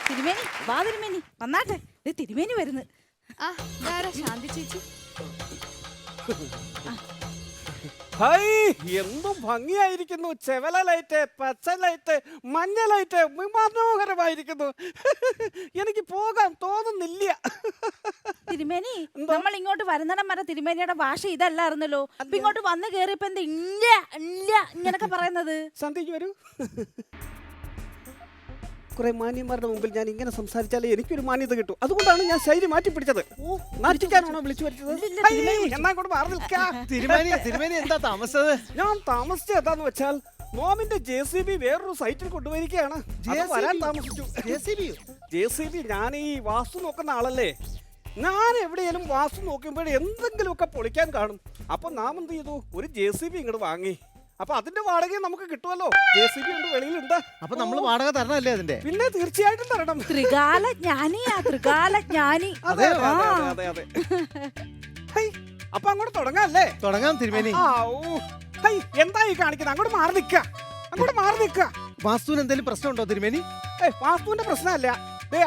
തിരുമേനി വാ തിരുമേനി വന്നാട്ടെ. തിരുമേനി വരുന്നു. ശാന്തി ചേച്ചി. ഹൈ, എന്തും ഭംഗിയായിരിക്കുന്നു. ചെവല ലൈറ്റ്, പച്ച ലൈറ്റ്, മഞ്ഞ ലൈറ്റ്, മനോഹരമായിരിക്കുന്നു. എനിക്ക് പോകാൻ തോന്നുന്നില്ല. തിരുമേനി നമ്മൾ ഇങ്ങോട്ട് വരുന്നിടം വരെ തിരുമേനിയുടെ ഭാഷ ഇതല്ലായിരുന്നല്ലോ. അപ്പൊ ഇങ്ങോട്ട് വന്ന് കേറിയപ്പോ എന്താ ഇല്ല ഇല്ല ഇങ്ങനൊക്കെ പറയുന്നത്? സന്ധ്യക്ക് വരൂ. കുറെ മാന്യന്മാരുടെ മുമ്പിൽ ഞാൻ ഇങ്ങനെ സംസാരിച്ചാലേ എനിക്കൊരു മാന്യത കിട്ടും. അതുകൊണ്ടാണ് ഞാൻ ശൈലി മാറ്റി പിടിച്ചത്. നാട്ടിക്കാനാണോ വിളിച്ചു വരുന്നത്? എന്നാ കൂടെ മാറി നിൽക്കാം. തിരുമേനി എന്താ താമസത്? ഞാൻ താമസിച്ചത് എന്താന്ന് വെച്ചാൽ മോമിന്റെ JCB വേറൊരു സൈറ്റിൽ കൊണ്ടുപോയിരിക്കുകയാണ്. വരാൻ താമസിച്ചു. JCB ഞാൻ ഈ വാസ്തു നോക്കുന്ന ആളല്ലേ. ഞാൻ എവിടെയെങ്കിലും വാസ്തു നോക്കുമ്പോൾ എന്തെങ്കിലുമൊക്കെ പൊളിക്കാൻ കാണും. അപ്പൊ നാം എന്ത് ചെയ്തു, ഒരു JCB ഇങ്ങോട്ട് വാങ്ങി. അപ്പൊ അതിന്റെ വാടക നമുക്ക് കിട്ടുമല്ലോ. JCB ഉണ്ട്, വെളിയിലുണ്ട്. അപ്പൊ നമ്മൾ വാടക തരണല്ലേ അതിന്റെ? പിന്നെ തീർച്ചയായിട്ടും തരണം. ത്രികാലജ്ഞാനിയാ, ത്രികാലജ്ഞാനി. അതെ അതെ അതെ. അപ്പൊ അങ്ങോട്ട് തുടങ്ങാല്ലേ? തുടങ്ങാം തിരുമേനി. എന്താ ഈ കാണിക്കുന്നത്? അങ്ങോട്ട് മാറി നിക്ക, അങ്ങോട്ട് മാറി നിക്ക. വാസ്തുവിന് എന്തെങ്കിലും പ്രശ്നമുണ്ടോ തിരുമേനി? വാസ്തുവിന്റെ പ്രശ്നമല്ല,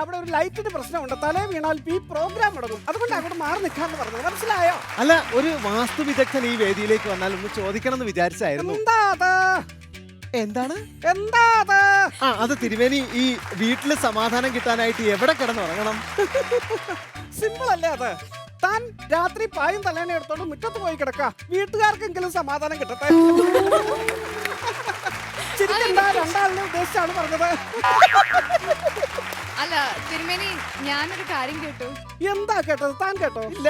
അവിടെ ഒരു ലൈറ്റിന്റെ പ്രശ്നമുണ്ട്. തലേ വീണാൽ ഈ പ്രോഗ്രാം മുടങ്ങും. അതുകൊണ്ട് അങ്ങോട്ട് മാറി നിൽക്കാന്ന് പറഞ്ഞത് മനസ്സിലായോ? അല്ല, ഒരു വാസ്തു വിദഗ്ധൻ ഈ വേദിയിലേക്ക് വന്നാൽ ഒന്ന് ചോദിക്കണം എന്ന് വിചാരിച്ചായിരുന്നു. എന്താണ് അത് തിരുമേനി, ഈ വീട്ടില് സമാധാനം കിട്ടാനായിട്ട് എവിടെ കിടന്നുറങ്ങണം? സിമ്പിൾ അല്ലേ അത്? താൻ രാത്രി പായും തലേനെ എടുത്തോണ്ട് മുറ്റത്ത് പോയി കിടക്ക. വീട്ടുകാർക്കെങ്കിലും സമാധാനം കിട്ടട്ടെ. രണ്ടാളിനെ ഉദ്ദേശിച്ചാണ് പറഞ്ഞത്. അല്ല തിരുമേനി, ഞാനൊരു കാര്യം കേട്ടു. എന്താ കേട്ടത്? താൻ കേട്ടോ? ഇല്ല,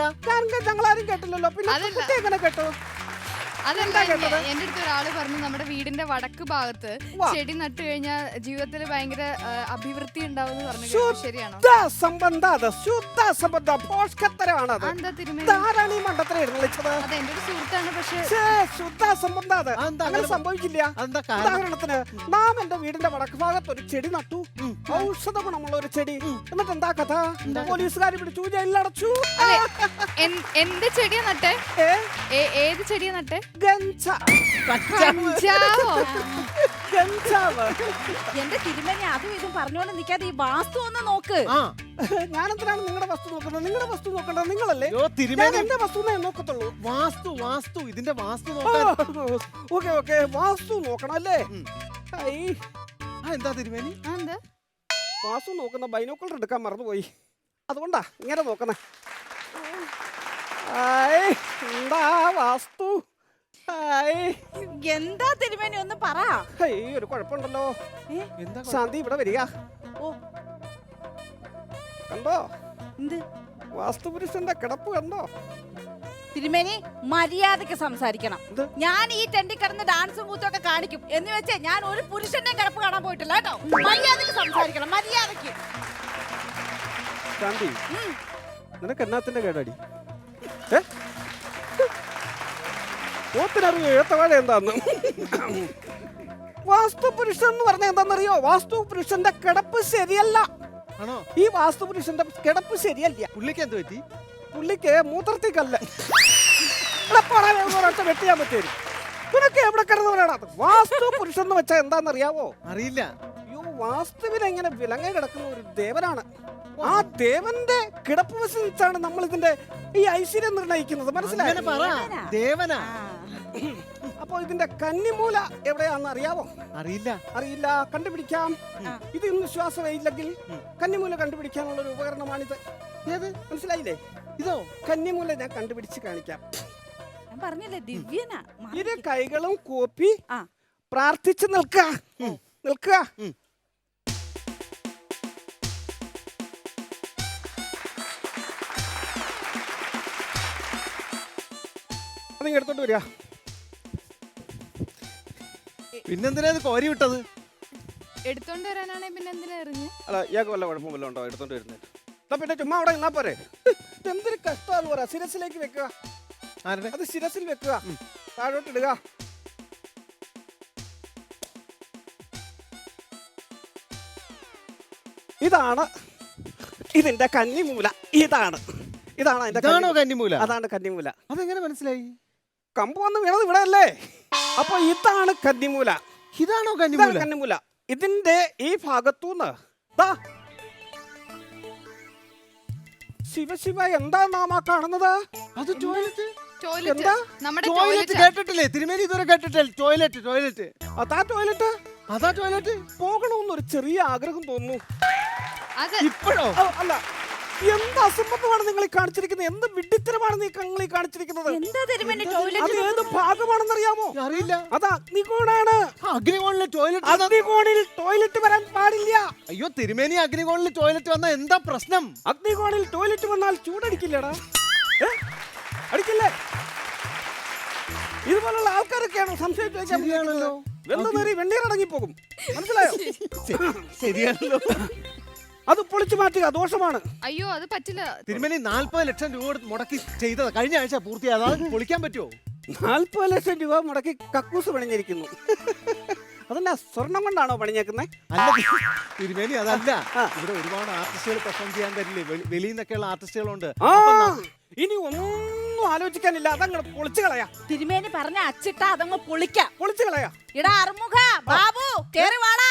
ഞങ്ങളാരും കേട്ടില്ലല്ലോ. പിന്നെ എങ്ങനെ കേട്ടോ? അതല്ല, എന്റെ അടുത്ത് ഒരാള് പറഞ്ഞു നമ്മുടെ വീടിന്റെ വടക്ക് ഭാഗത്ത് ചെടി നട്ടു കഴിഞ്ഞാൽ ജീവിതത്തിൽ ഭയങ്കര അഭിവൃദ്ധി ഉണ്ടാവും പറഞ്ഞു. ശരിയാണോ? അതെന്റെ ഒരു സുഹൃത്താണ്. പക്ഷേ സംഭവിക്കില്ല. ഉദാഹരണത്തിന് നാം എന്റെ വീടിന്റെ വടക്ക് ഭാഗത്ത് ഒരു ചെടി നട്ടു, ഔഷധ ഗുണമുള്ള ഒരു ചെടി. എന്നിട്ട് എന്താ കഥ? പോലീസുകാർ പിടിച്ചു, ജയിലിലടച്ചു. എന്ത് ചെടിയാ നട്ടെ? ഏത് ചെടിയാ നട്ടെ? എന്റെ തിരുമേനി അതും ഇതും പറഞ്ഞോണ്ട് നിൽക്കാതെ ഈ വാസ്തു ഒന്ന് നോക്ക്. ഞാനെന്തിനാണ് നിങ്ങളുടെ വസ്തു നോക്കുന്നത്? നിങ്ങളുടെ വസ്തു നോക്കണ്ടത് നിങ്ങളല്ലേ? എന്റെ വസ്തു നോക്കത്തുള്ളൂ. വാസ്തു ഇതിന്റെ വാസ്തു ഓക്കെ വാസ്തു നോക്കണം അല്ലേ? എന്താ തിരുമേനി? വാസ്തു നോക്കുന്ന ബൈനോക്കുലർ എടുക്കാൻ മറന്നുപോയി. അതുകൊണ്ടാ ഇങ്ങനെ നോക്കുന്നേ. എന്താ വാസ്തു? എന്താ തിരുമേനി ഒന്ന് പറ. ഒരു കുഴപ്പമുണ്ടല്ലോ. ശാന്തി ഇവിടെ വരിക. കണ്ടോ? വാസ്തുപുരുഷന്റെ കിടപ്പ് കണ്ടോ? തിരുമേനി മര്യാദക്ക് സംസാരിക്കണം. ഞാൻ ഈ ടെന്റിൽ കിടന്ന് ഡാൻസും കൂത്തും ഒക്കെ കാണിക്കും എന്ന് വെച്ചേ ഞാൻ ഒരു പുരുഷന്റെ കിടപ്പ് കാണാൻ പോയിട്ടില്ല കേട്ടോ. മര്യാദക്ക് സംസാരിക്കണം, മര്യാദക്ക്. ശാന്തി, നിനക്ക് എന്നാത്തിന്റെ കേടാടി? എന്താന്ന് വാസ്തു പുരുഷൻ എന്ന് പറഞ്ഞ എന്താണെന്നറിയോ? വാസ്തു പുരുഷന്റെ കിടപ്പ് ശരിയല്ല. ഈ വാസ്തു പുരുഷന്റെ കിടപ്പ് ശരിയല്ല. പുള്ളിക്ക് എന്ത് പറ്റി? പുള്ളിക്ക് മൂത്രത്തിക്കല്ല വെട്ടിയാൻ പറ്റും. നിനക്ക് എവിടെ കിടന്നവനാണ് വാസ്തു പുരുഷൻ എന്ന് വെച്ചാൽ എന്താണെന്നറിയാവോ? അറിയില്ല. വാസ്തുവിൽ എങ്ങനെ വിലങ്ങ കിടക്കുന്ന ഒരു ദേവനാണ്. ആ ദേവന്റെ കിടപ്പ് വെച്ചാണ് നമ്മൾ ഇതിന്റെ ഈ ഐശ്വര്യം നിർണയിക്കുന്നത്. മനസ്സിലായോ? അപ്പൊ ഇതിന്റെ കന്നിമൂല എവിടെയാണെന്ന് അറിയാവോ? അറിയില്ല. കണ്ടുപിടിക്കാം. ഇത് വിശ്വാസമേ ഇല്ലെങ്കിൽ കന്നിമൂല കണ്ടുപിടിക്കാനുള്ള ഒരു ഉപകരണമാണിത്. ഏത് മനസ്സിലായില്ലേ? ഇതോ കന്നിമൂല ഞാൻ കണ്ടുപിടിച്ച് കാണിക്കാം. ഞാൻ പറഞ്ഞില്ലേ ദിവ്യനാ. ഇരു കൈകളും കൂപ്പി പ്രാർത്ഥിച്ച് നിൽക്കുക. എടുത്തോണ്ട് വരിക. പിന്നെന്തിനാ കോരി വിട്ടത്? എടുത്തോണ്ട് വരാനാണെ പിന്നെ എന്തിനാ എറിഞ്ഞു? അല്ല, ഇയാൾക്ക് വല്ല കുഴപ്പമില്ല ഉണ്ടോ എടുത്തോണ്ട് വരുന്നത്? പിന്നെ ചുമ്മാ അവിടെ നിന്നാ പോരെ. എന്തൊരു കഷ്ടമാണെന്ന് പറയാ. ശിരസിലേക്ക് വെക്കുക. അത് ശിരസിൽ വെക്കുക, താഴോട്ട് ഇടുക. ഇതാണ് ഇതിന്റെ കന്നിമൂല. ഇതാണ് കന്നിമൂല. അതാണ് കന്നിമൂല. അതെങ്ങനെ മനസ്സിലായി? കമ്പ് വന്ന് വീണത് ഇവിടെ അല്ലേ? അപ്പൊ ഇതാണ് കന്നിമൂല. ഇതാണോ കന്നിമൂല? ഇതിന്റെ ഈ ഭാഗത്തുനിന്ന് ശിവ എന്താ നാം ആ കാണുന്നത്? അത് ടോയ്ലറ്റ് ടോയ്ലറ്റ് എന്താ? നമ്മുടെ ടോയ്ലറ്റ് ടോയ്ലറ്റ് കേട്ടിട്ടില്ലേ തിരുമേനി ഇതുവരെ കേട്ടിട്ടില്ല ടോയ്ലറ്റ് അതാ ടോയ്ലറ്റ് അതാ ടോയ്ലറ്റ് പോകണമെന്നൊരു ചെറിയ ആഗ്രഹം തോന്നുന്നു. അത് ഇപ്പോഴോ അല്ല, എന്ത് അസംബന്ധമാണ് നിങ്ങൾ ഈ കാണിച്ചിരിക്കുന്നത്? എന്ത് വിഡ്ഢിത്തരമാണ് നിങ്ങൾ ഈ കാണിച്ചിരിക്കുന്നത്? എന്താ തിരുമേനി അത് ടോയ്ലറ്റ് ഏത് ഭാഗമാണെന്നറിയാമോ? അറിയില്ല അത് അഗ്നികോണാണ്. അഗ്നികോണിലെ ടോയ്ലറ്റ് അഗ്നികോണിൽ ടോയ്ലറ്റ് വരാൻ പാടില്ല. അയ്യോ തിരുമേനി അഗ്നികോണിൽ ടോയ്ലറ്റ് വന്നാ എന്താ പ്രശ്നം? അഗ്നികോണിൽ ടോയ്ലറ്റ് വന്നാൽ ചൂടടിക്കില്ലടാ. അടിക്കില്ലേ? ഇതുപോലുള്ള ആൾക്കാരൊക്കെയാണോ സംശയിച്ചു ശരിയാണല്ലോ. വെണ്ണീറടങ്ങി പോകും. മനസ്സിലായോ? ശരിയാണല്ലോ. അത് പൊളിച്ചു മാറ്റുക ദോഷമാണ്. അയ്യോ അത് പറ്റില്ല. തിരുമേനി 40 ലക്ഷം രൂപ കൊടുത്ത് മുടക്കി ചെയ്തത് കഴിഞ്ഞ ആഴ്ച പൂർത്തിയായത് അത് പൊളിക്കാൻ പറ്റുമോ? 40 ലക്ഷം രൂപ മുടക്കി കക്കൂസ് പണിഞ്ഞിരിക്കുന്നു. അതല്ല, സ്വർണം കൊണ്ടാണോ പണിഞ്ഞേക്കുന്നത്? അല്ല തിരുമേനി അതല്ല. ഇവിടെ ഒരുപാട് ആർട്ടിസ്റ്റുകൾ പെർഫോം ചെയ്യാൻ തരില്ലേ, വെളിയിൽ നിന്നൊക്കെയുള്ള ആർട്ടിസ്റ്റുകളുണ്ട്. ഇനി ഒന്നും ആലോചിക്കാനില്ല, അതങ്ങ് പൊളിച്ചു കളയാ. തിരുമേനി പറഞ്ഞ അച്ചിട്ട അതങ്ങ് പൊളിക്കാം. പൊളിച്ചു കളയാ. ഇടാ അറുമുഖ ബാബു കേറി വാടാ.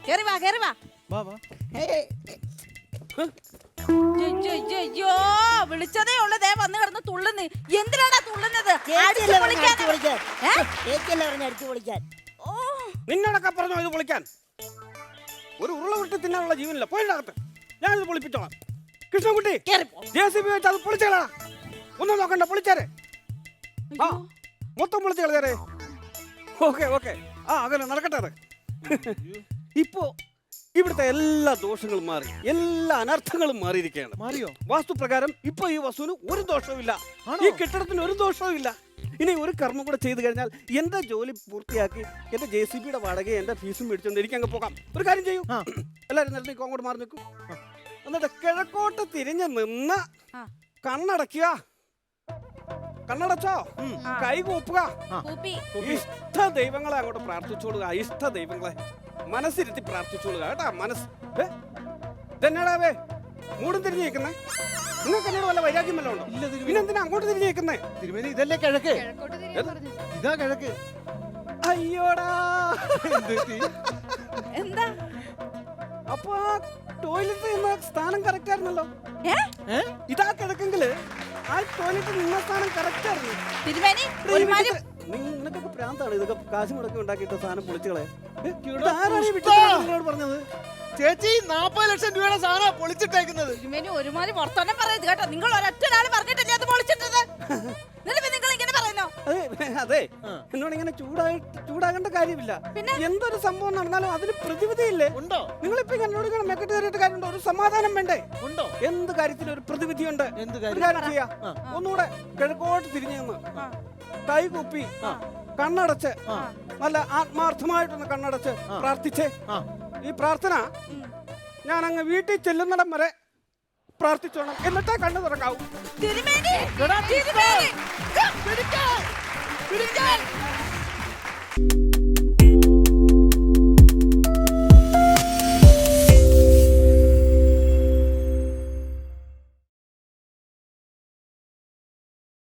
കേറി വാ കേറി വാ. വാ വാ. അയ്യോ വിളിച്ചതേ ഉള്ളു, ദേ വന്ന് കിടന്ന് തുള്ളുന്നു. എന്തിനാടാ തുള്ളുന്നത്? അടിച്ച് പൊളിക്കാൻ. ഓ, നിന്നോടൊക്കെ പറഞ്ഞോ ഇത് പൊളിക്കാൻ? ഒരു ഉരുള വിട്ട് തിന്നാനുള്ള ജീവനില്ല. പോയിട്ടകത്ത് ഞാനിത് പൊളിപ്പിച്ചോളാം. കൃഷ്ണൻകുട്ടി JCB വെച്ച് അത് പൊളിച്ചു കളാ. ഒന്നും നോക്കണ്ട, പൊളിച്ചാരെ. ആ മൊത്തം പൊളിച്ചു കളയാരെ. ഓക്കെ അങ്ങനെ നടക്കട്ടെ. അത് ഇപ്പോ ഇവിടുത്തെ എല്ലാ ദോഷങ്ങളും മാറി, എല്ലാ അനർത്ഥങ്ങളും മാറിയിരിക്കുകയാണ്. മാറിയോ? വാസ്തുപ്രകാരം ഇപ്പൊ ഈ വസ്തുവിന് ഒരു ദോഷവുമില്ല, ഈ കെട്ടിടത്തിന് ഒരു ദോഷവും ഇല്ല. ഇനി ഒരു കർമ്മം കൂടെ ചെയ്തു കഴിഞ്ഞാൽ എന്റെ ജോലി പൂർത്തിയാക്കി എന്റെ JCBയുടെ വാടകയും എന്റെ ഫീസും മേടിച്ചോണ്ട് എനിക്ക് അങ്ങ് പോകാം. ഒരു കാര്യം ചെയ്യൂ, എല്ലാവരും നേരത്തെ അങ്ങോട്ട് മാറി നിൽക്കൂ. എന്നിട്ട് കിഴക്കോട്ട് തിരിഞ്ഞ് നിന്ന് കണ്ണടയ്ക്കുക. കണ്ണടച്ചോ? കൈ കൂപ്പുക. കൂപ്പി. ഇഷ്ട ദൈവങ്ങളെ അങ്ങോട്ട് പ്രാർത്ഥിച്ചോളുക. ഇഷ്ട ദൈവങ്ങളെ മനസ്സിരുത്തി പ്രാർത്ഥിച്ചോളുക കേട്ടാ. ഇതെന്നാടാവേ മൂടും തിരിഞ്ഞു നിൽക്കുന്നേ? നിങ്ങൾക്ക് എന്നോട് വല്ല വൈരാഗ്യം വല്ല ഉണ്ടോ? ഇല്ല തിരുമേനി. പിന്നെ എന്തിനാ അങ്ങോട്ട് തിരിഞ്ഞു നിൽക്കുന്നേ? തിരുമേനി ഇതല്ലേ കിഴക്ക്? കിഴക്കോട്ട് തിരിയാൻ പറഞ്ഞു. ഇതാ കിഴക്ക്. അയ്യോടാ, എന്താ അപ്പൊ ആ ടോയ്ലറ്റ് എന്ന സ്ഥാനം കറക്റ്റ് ആയിരുന്നല്ലോ. ഇതാ കിഴക്കെങ്കില് ആ ടോയ്ലറ്റ് നിന്ന സ്ഥാനം കറക്റ്റ് ആയിരുന്നു. തിരുമേനി ഒരുമാതിരി നിനക്കൊക്കെ പ്രാന്താണ് ഇതൊക്കെ കാശ് മുടക്കി ഉണ്ടാക്കിയിട്ട് സാധനം പൊളിച്ചു കളയാ. പറഞ്ഞത് ചേച്ചി 40 ലക്ഷം രൂപയുടെ സാധനം പൊളിച്ചിട്ടേക്കുന്നത്. തിരുമേനി ഒരുമാതിരി വർത്തമാനം പറയരുത് കേട്ടോ. നിങ്ങൾ ഒരൊറ്റ ഒരാൾ പറഞ്ഞിട്ടല്ലേ അത് പൊളിച്ചിട്ടത്? നിങ്ങൾ ഇങ്ങനെ പറയുന്നോ? അതെ, എന്നോട് ഇങ്ങനെ ചൂടാകേണ്ട കാര്യമില്ല. എന്തൊരു സംഭവം നടന്നാലും അതിന് പ്രതിവിധിയില്ലേ? ഉണ്ടോ? നിങ്ങളിപ്പോ എന്നോട് ഇങ്ങനെ മെക്കെട്ട് കയറിയിട്ട് കാര്യമുണ്ടോ? ഒരു സമാധാനം വേണ്ടേ? ഉണ്ടോ? എന്ത് കാര്യത്തിനും ഒരു പ്രതിവിധിയുണ്ട്. എന്ത് ഒരു കാര്യം? കാര്യം ചെയ്യാ, ഒന്നുകൂടെ കിഴക്കോട്ട് തിരിഞ്ഞു നിന്ന് കൈ കൂപ്പി കണ്ണടച്ച് നല്ല ആത്മാർത്ഥമായിട്ടൊന്ന് കണ്ണടച്ച് പ്രാർത്ഥിച്ചേ. ഈ പ്രാർത്ഥന ഞാൻ അങ്ങ് വീട്ടിൽ ചെല്ലുന്നിടം വരെ പ്രാർത്ഥിച്ചോണം, എന്നിട്ടേ കണ്ണു തുറക്കാവൂ. തിരുമേനി തിരുമേനി